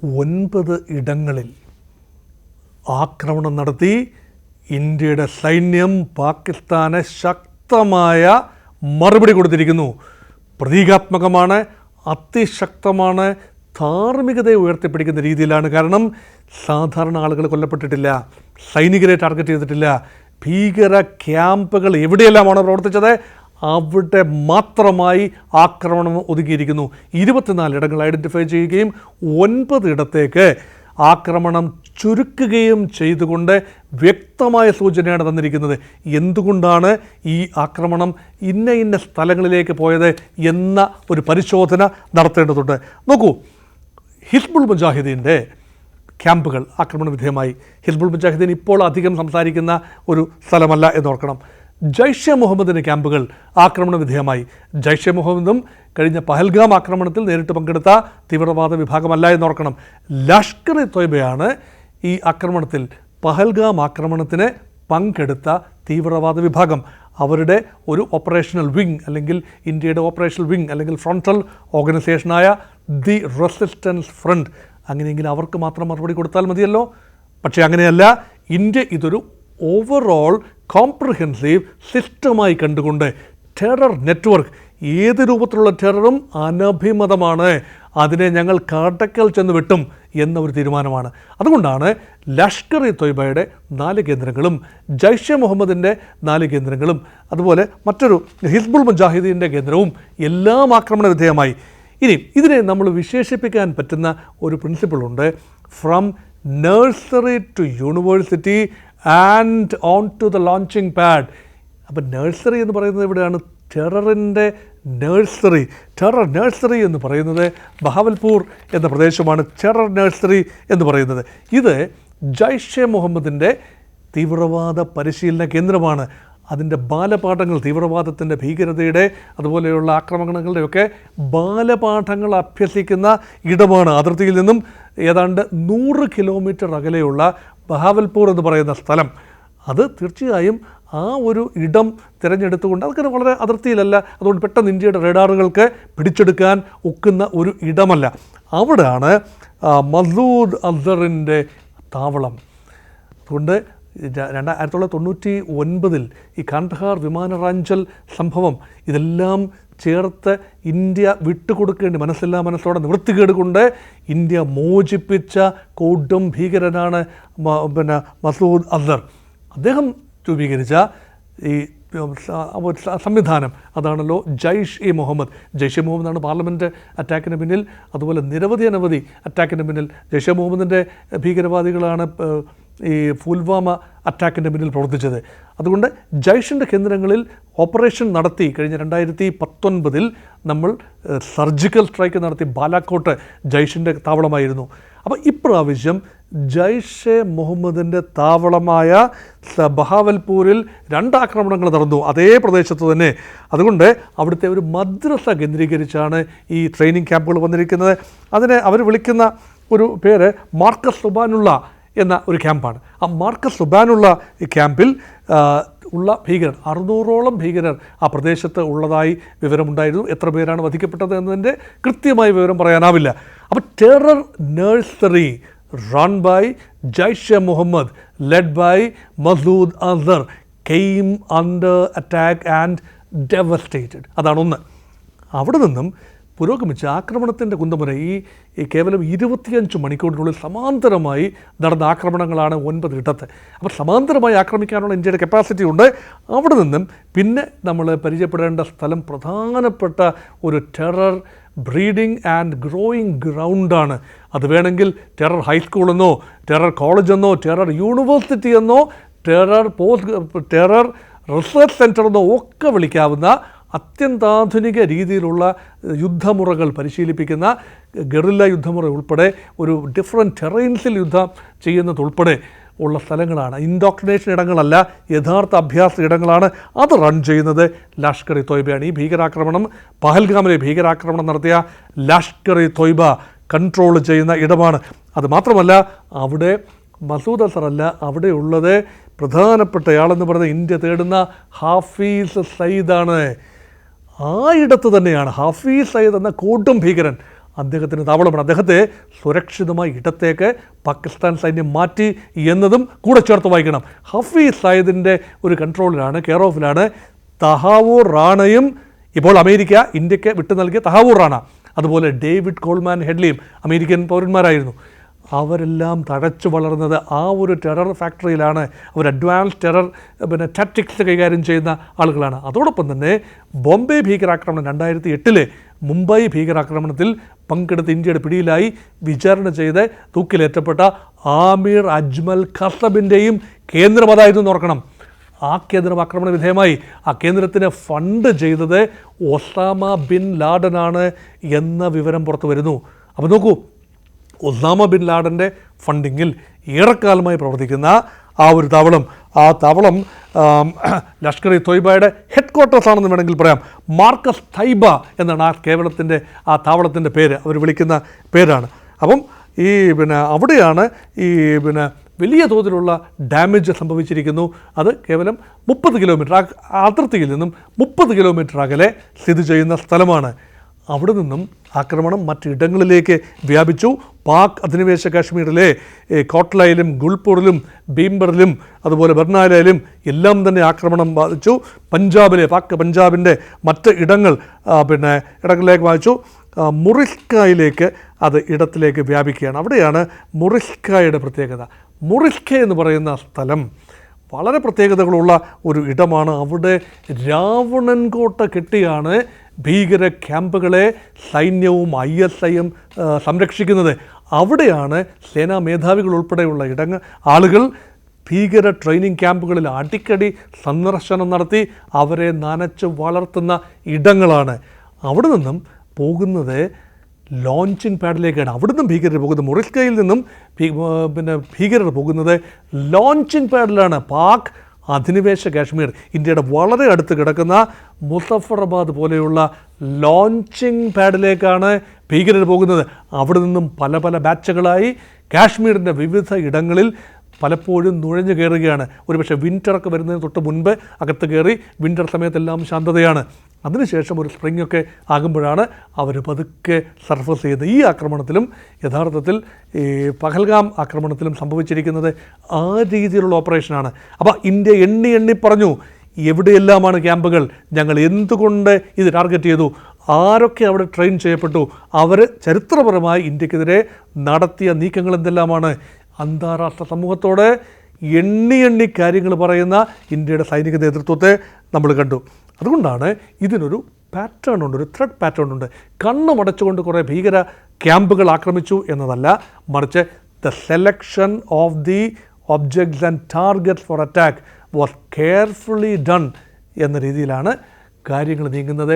9 ഇടങ്ങളിൽ ആക്രമണം നടത്തി ഇന്ത്യയുടെ സൈന്യം പാകിസ്ഥാന് ശക്തമായ മറുപടി കൊടുത്തിരിക്കുന്നു. പ്രതീകാത്മകമാണ്, അതിശക്തമാണ്, ധാർമ്മികതയെ ഉയർത്തിപ്പിടിക്കുന്ന രീതിയിലാണ്. കാരണം സാധാരണ ആളുകൾ കൊല്ലപ്പെട്ടിട്ടില്ല, സൈനികരെ ടാർഗറ്റ് ചെയ്തിട്ടില്ല. ഭീകര ക്യാമ്പുകൾ എവിടെയെല്ലാമാണ് പ്രവർത്തിച്ചത് അവിടെ മാത്രമായി ആക്രമണം ഒതുക്കിയിരിക്കുന്നു. 24 ഇടങ്ങൾ ഐഡൻറ്റിഫൈ ചെയ്യുകയും 9 ഇടത്തേക്ക് ആക്രമണം ചുരുക്കുകയും ചെയ്തുകൊണ്ട് വ്യക്തമായ സൂചനയാണ് തന്നിരിക്കുന്നത്. എന്തുകൊണ്ടാണ് ഈ ആക്രമണം ഇന്ന സ്ഥലങ്ങളിലേക്ക് പോയത് എന്ന ഒരു പരിശോധന നടത്തേണ്ടതുണ്ട്. നോക്കൂ, ഹിസ്ബുൾ മുജാഹിദീൻ്റെ ക്യാമ്പുകൾ ആക്രമണ വിധേയമായി. ഹിസ്ബുൾ മുജാഹിദീൻ ഇപ്പോൾ അധികം സംസാരിക്കുന്ന ഒരു സ്ഥലമല്ല എന്നോർക്കണം. ജയ്ഷെ മുഹമ്മദിൻ്റെ ക്യാമ്പുകൾ ആക്രമണ വിധേയമായി. ജയ്ഷെ മുഹമ്മദും കഴിഞ്ഞ പഹൽഗാം ആക്രമണത്തിൽ നേരിട്ട് പങ്കെടുത്ത തീവ്രവാദ വിഭാഗമല്ല എന്നോർക്കണം. ലഷ്കർ ഇ തൊയ്ബയാണ് ഈ ആക്രമണത്തിൽ, പഹൽഗാം ആക്രമണത്തിന് പങ്കെടുത്ത തീവ്രവാദ വിഭാഗം. അവരുടെ ഒരു ഓപ്പറേഷണൽ വിങ് അല്ലെങ്കിൽ ഇന്ത്യയുടെ ഓപ്പറേഷണൽ വിങ് അല്ലെങ്കിൽ ഫ്രണ്ടൽ ഓർഗനൈസേഷനായ ദി റെസിസ്റ്റൻസ് ഫ്രണ്ട്. അങ്ങനെയെങ്കിൽ അവർക്ക് മാത്രം മറുപടി കൊടുത്താൽ മതിയല്ലോ. പക്ഷേ അങ്ങനെയല്ല. ഇന്ത്യ ഇതൊരു ഓവറോൾ കോംപ്രിഹെൻസീവ് സിസ്റ്റമായി കണ്ടുകൊണ്ട് ടെറർ നെറ്റ്വർക്ക്, ഏത് രൂപത്തിലുള്ള ടെററും അനഭിമതമാണ്, അതിനെ ഞങ്ങൾ കാട്ടക്കൽ ചെന്ന് വെട്ടും എന്ന ഒരു തീരുമാനമാണ്. അതുകൊണ്ടാണ് ലഷ്കർ ഇ തൊയ്ബയുടെ 4 കേന്ദ്രങ്ങളും ജയ്ഷെ മുഹമ്മദിൻ്റെ 4 കേന്ദ്രങ്ങളും അതുപോലെ മറ്റൊരു ഹിസ്ബുൾ മുജാഹിദീൻ്റെ കേന്ദ്രവും എല്ലാം ആക്രമണ വിധേയമായി. ഇനി ഇതിനെ നമ്മൾ വിശേഷിപ്പിക്കാൻ പറ്റുന്ന ഒരു പ്രിൻസിപ്പിളുണ്ട്. From nursery to university and on to the launching pad. അപ്പം നഴ്സറി എന്ന് പറയുന്നത് എവിടെയാണ്? ടെററിൻ്റെ നഴ്സറി. ടെറർ നഴ്സറി എന്ന് പറയുന്നത് ബഹാവൽപൂർ എന്ന പ്രദേശമാണ് ടെറർ നഴ്സറി എന്ന് പറയുന്നത്. ഇത് ജയ്ഷെ മുഹമ്മദിൻ്റെ തീവ്രവാദ പരിശീലന കേന്ദ്രമാണ്. അതിൻ്റെ ബാലപാഠങ്ങൾ, തീവ്രവാദത്തിൻ്റെ, ഭീകരതയുടെ അതുപോലെയുള്ള ആക്രമണങ്ങളുടെയൊക്കെ ബാലപാഠങ്ങൾ അഭ്യസിക്കുന്ന ഇടമാണ്. അതിർത്തിയിൽ നിന്നും ഏതാണ്ട് 100 കിലോമീറ്റർ അകലെയുള്ള ബഹാവൽപൂർ എന്ന് പറയുന്ന സ്ഥലം. അത് തീർച്ചയായും ആ ഒരു ഇടം തിരഞ്ഞെടുത്തുകൊണ്ട്, അതൊക്കെ വളരെ അതിർത്തിയിലല്ല, അതുകൊണ്ട് പെട്ടെന്ന് ഇന്ത്യയുടെ റഡാറുകൾക്ക് പിടിച്ചെടുക്കാൻ ഒക്കുന്ന ഒരു ഇടമല്ല. അവിടെയാണ് മസൂദ് അസറിൻ്റെ താവളം. അതുകൊണ്ട് 1999 ഈ കാണ്ഡഹാർ വിമാനറാഞ്ചൽ സംഭവം ഇതെല്ലാം ചേർത്ത് ഇന്ത്യ വിട്ടുകൊടുക്കേണ്ടി മനസ്സില്ലാ മനസ്സോടെ നിവൃത്തികേട് കൊണ്ട് ഇന്ത്യ മോചിപ്പിച്ച കൊടും ഭീകരനാണ് മസൂദ് അസർ. അദ്ദേഹം രൂപീകരിച്ച ഈ സംവിധാനം അതാണല്ലോ ജയ്ഷ് ഇ മുഹമ്മദ്. ജയ്ഷെ മുഹമ്മദാണ് പാർലമെൻറ്റ് അറ്റാക്കിന് പിന്നിൽ, അതുപോലെ അനവധി അറ്റാക്കിന് പിന്നിൽ. ജയ്ഷെ മുഹമ്മദിൻ്റെ ഭീകരവാദികളാണ് ഈ പുൽവാമ അറ്റാക്കിൻ്റെ പിന്നിൽ പ്രവർത്തിച്ചത്. അതുകൊണ്ട് ജയ്ഷിൻ്റെ കേന്ദ്രങ്ങളിൽ ഓപ്പറേഷൻ നടത്തി. കഴിഞ്ഞ 2019 നമ്മൾ സർജിക്കൽ സ്ട്രൈക്ക് നടത്തി. ബാലാക്കോട്ട് ജയ്ഷിൻ്റെ താവളമായിരുന്നു. അപ്പോൾ ഇപ്രാവശ്യം ജയ്ഷെ മുഹമ്മദിൻ്റെ താവളമായ ബഹാവൽപൂരിൽ 2 ആക്രമണങ്ങൾ നടന്നു, അതേ പ്രദേശത്ത് തന്നെ. അതുകൊണ്ട് അവിടുത്തെ ഒരു മദ്രസ കേന്ദ്രീകരിച്ചാണ് ഈ ട്രെയിനിങ് ക്യാമ്പുകൾ വന്നിരിക്കുന്നത്. അതിനെ അവർ വിളിക്കുന്ന ഒരു പേര് മാർക്കസ് സുബാനുള്ള എന്ന ഒരു ക്യാമ്പാണ്. ആ മാർക്കസ് സുബാനുള്ള ഈ ക്യാമ്പിൽ ഉള്ള ഭീകരർ 600ഓളം ഭീകരർ ആ പ്രദേശത്ത് ഉള്ളതായി വിവരമുണ്ടായിരുന്നു. എത്ര പേരാണ് വധിക്കപ്പെട്ടത് എന്നതിൻ്റെ കൃത്യമായ വിവരം പറയാനാവില്ല. അപ്പോൾ terror nursery run by Jaish-e Mohammed, led by Masood Azhar, came under attack and devastated. അതാണ് ഒന്ന്. അവിടെ നിന്നും പുരോഗമിച്ച ആക്രമണത്തിൻ്റെ കുന്തമുന ഈ കേവലം 25 മണിക്കൂറിനുള്ളിൽ സമാന്തരമായി നടന്ന ആക്രമണങ്ങളാണ് 9 ഇടത്ത്. അപ്പോൾ സമാന്തരമായി ആക്രമിക്കാനുള്ള ഇന്ത്യയുടെ കപ്പാസിറ്റി ഉണ്ട്. അവിടെ നിന്നും പിന്നെ നമ്മൾ പരിചയപ്പെടേണ്ട സ്ഥലം പ്രധാനപ്പെട്ട ഒരു ടെറർ ബ്രീഡിംഗ് ആൻഡ് ഗ്രോയിങ് ഗ്രൗണ്ടാണ്. അത് വേണമെങ്കിൽ ടെറർ ഹൈസ്കൂളെന്നോ ടെറർ കോളേജെന്നോ ടെറർ യൂണിവേഴ്സിറ്റി എന്നോ ടെറർ റിസർച്ച് സെൻറ്റർ എന്നോ ഒക്കെ വിളിക്കാവുന്ന അത്യന്താധുനിക രീതിയിലുള്ള യുദ്ധമുറകൾ പരിശീലിപ്പിക്കുന്ന ഗറില്ല യുദ്ധമുറ ഉൾപ്പെടെ ഒരു ഡിഫറെൻറ്റ് ടെറൈൻസിൽ യുദ്ധം ചെയ്യുന്നതുൾപ്പെടെ ഉള്ള സ്ഥലങ്ങളാണ്. ഇൻഡോക്ട്രിനേഷൻ ഇടങ്ങളല്ല, യഥാർത്ഥ അഭ്യാസ ഇടങ്ങളാണ്. അത് റൺ ചെയ്യുന്നത് ലഷ്കർ ഇ തൊയ്ബയാണ്. ഈ ഭീകരാക്രമണം, പഹൽഗാമിലെ ഭീകരാക്രമണം നടത്തിയ ലഷ്കർ ഇ തൊയ്ബ കൺട്രോൾ ചെയ്യുന്ന ഇടമാണ്. അതുമാത്രമല്ല, അവിടെ മസൂദ് അസർ അല്ല, അവിടെയുള്ളത് പ്രധാനപ്പെട്ടയാളെന്ന് പറയുന്നത് ഇന്ത്യ തേടുന്ന ഹാഫീസ് സയ്യിദാണ്. ആ ഇടത്ത് തന്നെയാണ് ഹാഫീസ് സയ്യിദ് എന്ന കൊടും ഭീകരൻ. അദ്ദേഹത്തിന് താവളമാണ്. അദ്ദേഹത്തെ സുരക്ഷിതമായ ഇടത്തേക്ക് പാകിസ്ഥാൻ സൈന്യം മാറ്റി എന്നതും കൂടെ ചേർത്ത് വായിക്കണം. ഹഫീസ് സയ്യിദിൻ്റെ ഒരു കൺട്രോളിലാണ്, കെയർ ഓഫിലാണ് തഹാവൂർ റാണയും ഇപ്പോൾ അമേരിക്ക ഇന്ത്യക്ക് വിട്ടു നൽകിയ തഹാവൂർ റാണ, അതുപോലെ ഡേവിഡ് കോൾമാൻ ഹെഡ്ലിയും അമേരിക്കൻ പൗരന്മാരായിരുന്നു. അവരെല്ലാം തഴച്ചു വളർന്നത് ആ ഒരു ടെറർ ഫാക്ടറിയിലാണ്. അവർ അഡ്വാൻസ് ടെറർ ടാക്ടിക്സ് കൈകാര്യം ചെയ്യുന്ന ആളുകളാണ്. അതോടൊപ്പം തന്നെ ബോംബെ ഭീകരാക്രമണം 2008 മുംബൈ ഭീകരാക്രമണത്തിൽ പങ്കെടുത്ത് ഇന്ത്യയുടെ പിടിയിലായി വിചാരണ ചെയ്ത് തൂക്കിലേറ്റപ്പെട്ട ആമിർ അജ്മൽ ഖസബിൻ്റെയും കേന്ദ്രം അതായിരുന്നു ഓർക്കണം. ആ കേന്ദ്രം ആക്രമണ വിധേയമായി. ആ കേന്ദ്രത്തിന് ഫണ്ട് ചെയ്തത് ഒസാമ ബിൻ ലാഡനാണ് എന്ന വിവരം പുറത്തു വരുന്നു. അപ്പോൾ നോക്കൂ, ഒസാമ ബിൻ ലാഡൻ്റെ ഫണ്ടിങ്ങിൽ ഏറെക്കാലമായി പ്രവർത്തിക്കുന്ന ആ ഒരു താവളം, ആ താവളം ലഷ്കർ ഇ തൊയ്ബയുടെ ഹെഡ് ക്വാർട്ടേഴ്സ് ആണെന്ന് വേണമെങ്കിൽ പറയാം. മാർക്കസ് തൈബ എന്നാണ് ആ താവളത്തിൻ്റെ പേര്, അവർ വിളിക്കുന്ന പേരാണ്. അപ്പം അവിടെയാണ് വലിയ തോതിലുള്ള ഡാമേജ് സംഭവിച്ചിരിക്കുന്നു. അത് കേവലം 30 കിലോമീറ്റർ അതിർത്തിയിൽ നിന്നും 30 കിലോമീറ്റർ അകലെ സ്ഥിതി ചെയ്യുന്ന സ്ഥലമാണ്. അവിടെ നിന്നും ആക്രമണം മറ്റിടങ്ങളിലേക്ക് വ്യാപിച്ചു. പാക് അധിനിവേശ കാശ്മീരിലെ കോട്ട്ലയിലും ഗുൾപൂറിലും ഭീംബറിലും അതുപോലെ ബർണാലയിലും എല്ലാം തന്നെ ആക്രമണം ബാധിച്ചു. പഞ്ചാബിൻ്റെ മറ്റ് ഇടങ്ങളിലേക്ക് ബാധിച്ചു. മുറിസ്കായിലേക്ക് അത് ഇടത്തിലേക്ക് വ്യാപിക്കുകയാണ്. അവിടെയാണ് മുറിസ്കായുടെ പ്രത്യേകത. മുറിസ്ക എന്ന് പറയുന്ന സ്ഥലം വളരെ പ്രത്യേകതകളുള്ള ഒരു ഇടമാണ്. അവിടെ രാവണൻ കോട്ട കെട്ടിയാണ് ഭീകര ക്യാമ്പുകളെ സൈന്യവും ISIയും സംരക്ഷിക്കുന്നത്. അവിടെയാണ് സേനാ മേധാവികൾ ഉൾപ്പെടെയുള്ള ആളുകൾ ഭീകര ട്രെയിനിങ് ക്യാമ്പുകളിൽ അടിക്കടി സന്ദർശനം നടത്തി അവരെ നനച്ച് വളർത്തുന്ന ഇടങ്ങളാണ്. അവിടെ നിന്നും പോകുന്നത് ലോഞ്ചിങ് പാഡിലേക്കാണ്. അവിടുന്ന് ഭീകരർ പോകുന്നത്, മുറിസ്കയിൽ നിന്നും ഭീകരർ പോകുന്നത് ലോഞ്ചിങ് പാഡിലാണ്. പാക് അധിനിവേശ കാശ്മീർ, ഇന്ത്യയുടെ വളരെ അടുത്ത് കിടക്കുന്ന മുസഫറാബാദ് പോലെയുള്ള ലോഞ്ചിങ് പാഡിലേക്കാണ് ഭീകരർ പോകുന്നത്. അവിടെ നിന്നും പല ബാച്ചുകളായി കാശ്മീരിൻ്റെ വിവിധ ഇടങ്ങളിൽ പലപ്പോഴും നുഴഞ്ഞു കയറുകയാണ്. ഒരുപക്ഷെ വിൻ്ററൊക്കെ വരുന്നതിന് തൊട്ട് മുൻപ് അകത്ത് കയറി, വിൻ്റർ സമയത്തെല്ലാം ശാന്തതയാണ്. അതിനുശേഷം ഒരു സ്പ്രിങ്ങൊക്കെ ആകുമ്പോഴാണ് അവർ പതുക്കെ സർഫസ് ചെയ്ത്. ഈ ആക്രമണത്തിലും യഥാർത്ഥത്തിൽ ഈ പഹൽഗാം ആക്രമണത്തിലും സംഭവിച്ചിരിക്കുന്നത് ആ രീതിയിലുള്ള ഓപ്പറേഷനാണ്. അപ്പോൾ ഇന്ത്യ എണ്ണി പറഞ്ഞു എവിടെയെല്ലാമാണ് ക്യാമ്പുകൾ, ഞങ്ങൾ എന്തുകൊണ്ട് ഇത് ടാർഗറ്റ് ചെയ്തു, ആരൊക്കെ അവിടെ ട്രെയിൻ ചെയ്യപ്പെട്ടു, അവർ ചരിത്രപരമായി ഇന്ത്യക്കെതിരെ നടത്തിയ നീക്കങ്ങൾ എന്തെല്ലാമാണ്. അന്താരാഷ്ട്ര സമൂഹത്തോട് എണ്ണി കാര്യങ്ങൾ പറയുന്ന ഇന്ത്യയുടെ സൈനിക നേതൃത്വത്തെ നമ്മൾ കണ്ടു. അതുകൊണ്ടാണ് ഇതിനൊരു പാറ്റേൺ ഉണ്ട്, ഒരു ത്രെഡ് പാറ്റേൺ ഉണ്ട്. കണ്ണുമടച്ചുകൊണ്ട് കുറേ ഭീകര ക്യാമ്പുകൾ ആക്രമിച്ചു എന്നതല്ല, മറിച്ച് the selection of the objects and targets for attack was carefully done എന്ന രീതിയിലാണ് കാര്യങ്ങൾ നീങ്ങുന്നത്.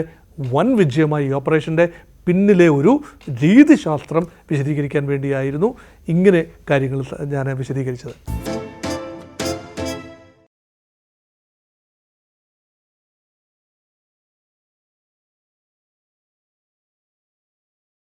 വൻ വിജയമായി ഈ ഓപ്പറേഷൻ്റെ പിന്നിലെ ഒരു രീതിശാസ്ത്രം വിശദീകരിക്കാൻ വേണ്ടിയായിരുന്നു ഇങ്ങനെ കാര്യങ്ങൾ ഞാൻ വിശദീകരിച്ചത്.